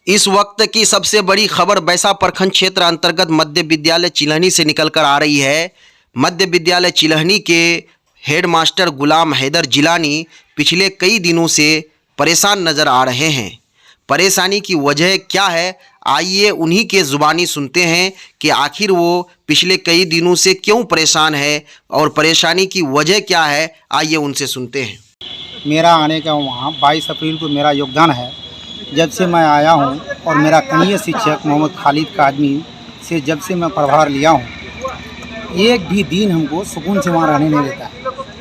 इस वक्त की सबसे बड़ी खबर बैसा प्रखंड क्षेत्र अंतर्गत मध्य विद्यालय चिल्हनी से निकलकर आ रही है। मध्य विद्यालय चिल्हनी के हेडमास्टर गुलाम हैदर जिलानी पिछले कई दिनों से परेशान नज़र आ रहे हैं। परेशानी की वजह क्या है, आइए उन्हीं के ज़ुबानी सुनते हैं कि आखिर वो पिछले कई दिनों से क्यों परेशान है और परेशानी की वजह क्या है। आइए उनसे सुनते हैं। मेरा आने का वहाँ 22 अप्रैल को मेरा योगदान है। जब से मैं आया हूँ और मेरा कनीय शिक्षक मोहम्मद खालिद कादमी से जब से मैं प्रभार लिया हूँ, एक भी दिन हमको सुकून से वहाँ रहने नहीं देता है।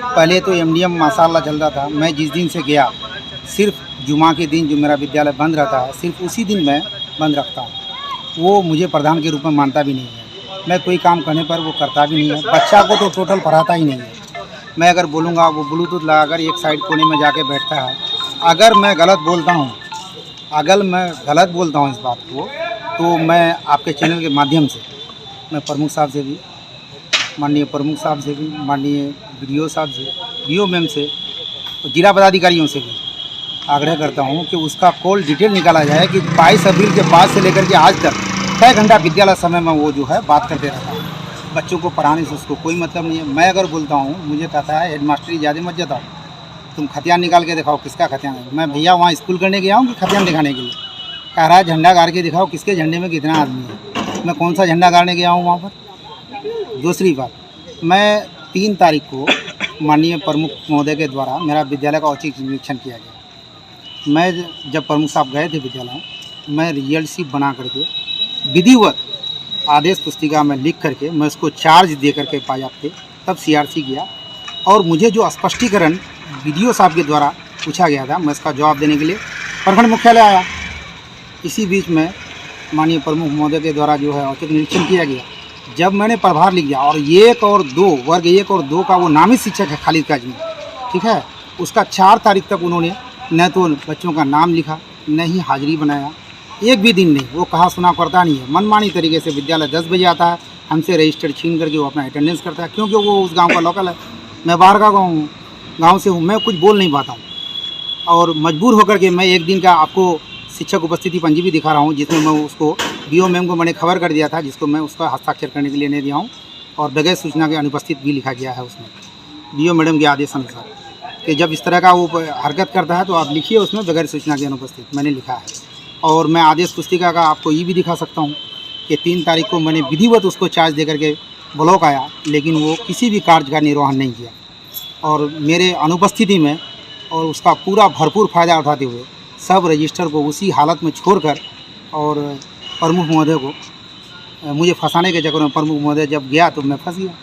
पहले तो एमडीएम माशाल्लाह चलता था। मैं जिस दिन से गया, सिर्फ जुमा के दिन जो मेरा विद्यालय बंद रहता है, सिर्फ उसी दिन मैं बंद रखता हूँ। वो मुझे प्रधान के रूप में मानता भी नहीं है। मैं कोई काम करने पर वो करता भी नहीं है। बच्चा को तो टोटल पढ़ाता ही नहीं है। मैं अगर बोलूँगा वो ब्लूटूथ लगाकर एक साइड कोने में जाके बैठता है। अगर मैं गलत बोलता हूँ इस बात को, तो मैं आपके चैनल के माध्यम से मैं प्रमुख साहब से भी, माननीय प्रमुख साहब से भी, माननीय बीडीओ साहब से, बीओ मैम से, जिला पदाधिकारियों से भी आग्रह करता हूँ कि उसका कॉल डिटेल निकाला जाए कि 22 अप्रैल के बाद से लेकर के आज तक कई घंटा विद्यालय समय में वो जो है बात करते रहता है। बच्चों को पढ़ाने से उसको कोई मतलब नहीं है। मैं अगर बोलता हूँ, मुझे कहता है हेडमास्टरी ज़्यादा मत जताओ, तुम खतियान निकाल के दिखाओ। किसका खतियान है? मैं भैया वहाँ स्कूल करने गया हूँ कि खतियान दिखाने के लिए? कह रहा है झंडा गाड़ के दिखाओ। किसके झंडे में कितना आदमी है? मैं कौन सा झंडा गाड़ने गया हूँ वहाँ पर? दूसरी बात, मैं 3 तारीख को माननीय प्रमुख महोदय के द्वारा मेरा विद्यालय का औचक निरीक्षण किया गया। मैं जब प्रमुख साहब गए थे विद्यालय, मैं रिजल्ट शीट बना करके विधिवत आदेश पुस्तिका में लिख करके मैं उसको चार्ज दे करके पाया थे, तब सीआरसी गया और मुझे जो स्पष्टीकरण बीडीओ साहब के द्वारा पूछा गया था, मैं इसका जवाब देने के लिए प्रखंड मुख्यालय आया। इसी बीच में माननीय प्रमुख महोदय के द्वारा जो है औचक निरीक्षण किया गया। जब मैंने प्रभार लिया और 1 और 2 वर्ग 1 और 2 का वो नामित शिक्षक है खालिद काजमी, ठीक है, उसका 4 तारीख तक उन्होंने न तो बच्चों का नाम लिखा, न ही हाजिरी बनाया। एक भी दिन नहीं। वो कहा सुना करता नहीं है। मनमानी तरीके से विद्यालय 10 बजे आता है, हमसे रजिस्टर छीन करके वो अपना अटेंडेंस करता है, क्योंकि वो उस गांव का लोकल है। मैं बाहर का गांव से हूँ, मैं कुछ बोल नहीं पाता हूँ और मजबूर होकर के मैं एक दिन का आपको शिक्षक उपस्थिति पंजी भी दिखा रहा हूँ, जिसमें मैं उसको बीओ मैम को मैंने खबर कर दिया था, जिसको मैं उसका हस्ताक्षर करने के लिए नहीं दिया हूँ और बगैर सूचना के अनुपस्थित भी लिखा गया है उसमें बीओ मैडम के आदेश अनुसार कि जब इस तरह का वो हरकत करता है तो आप लिखिए उसमें बगैर सूचना के अनुपस्थित, मैंने लिखा है। और मैं आदेश पुस्तिका का आपको ये भी दिखा सकता हूँ कि 3 तारीख को मैंने विधिवत उसको चार्ज दे करके ब्लॉक आया, लेकिन वो किसी भी कार्य का निर्वहन नहीं किया और मेरे अनुपस्थिति में और उसका पूरा भरपूर फ़ायदा उठाते हुए सब रजिस्टर को उसी हालत में छोड़कर और प्रमुख महोदय को मुझे फंसाने के चक्कर में प्रमुख महोदय जब गया तो मैं फंस गया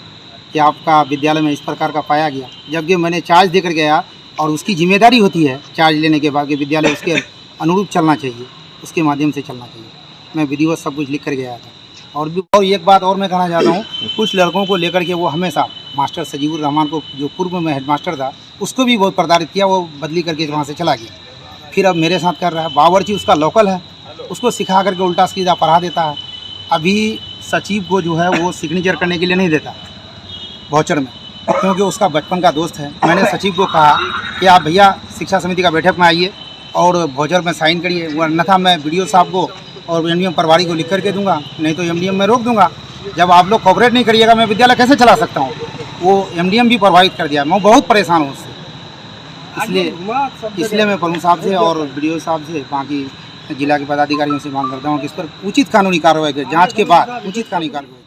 कि आपका विद्यालय में इस प्रकार का पाया गया। जबकि मैंने चार्ज देकर गया और उसकी जिम्मेदारी होती है चार्ज लेने के बाद कि विद्यालय उसके अनुरूप चलना चाहिए, उसके माध्यम से चलना चाहिए। मैं विधिवत सब कुछ लिख कर गया था। और एक बात और मैं कहना चाहता हूँ, कुछ लड़कों को लेकर के वो हमेशा मास्टर सजीवुर रहमान को, जो पूर्व में हेडमास्टर था, उसको भी बहुत प्रताड़ित किया। वो बदली करके वहाँ से चला गया, फिर अब मेरे साथ कर रहा है। बावर्ची उसका लोकल है, उसको सिखा करके उल्टा सीधा पढ़ा देता है। अभी सचिव को जो है वो सिग्नेचर करने के लिए नहीं देता वाउचर में, क्योंकि उसका बचपन का दोस्त है। मैंने सचिव को कहा कि आप भैया शिक्षा समिति का बैठक में आइए और वाउचर में साइन करिए, अन्यथा मैं बीडीओ साहब को और एमडीएम प्रभारी को लिख करके दूंगा, नहीं तो एमडीएम में रोक दूंगा। जब आप लोग कोऑपरेट नहीं करिएगा, मैं विद्यालय कैसे चला सकता हूँ? वो एमडीएम भी प्रभावित कर दिया। मैं बहुत परेशान हूँ उससे। इसलिए मैं प्रमुख साहब से और बीडीओ साहब से, बाकी जिला के पदाधिकारियों से मांग करता हूँ कि इस पर उचित कानूनी कार्रवाई करें, जाँच के बाद उचित कानूनी कार्रवाई।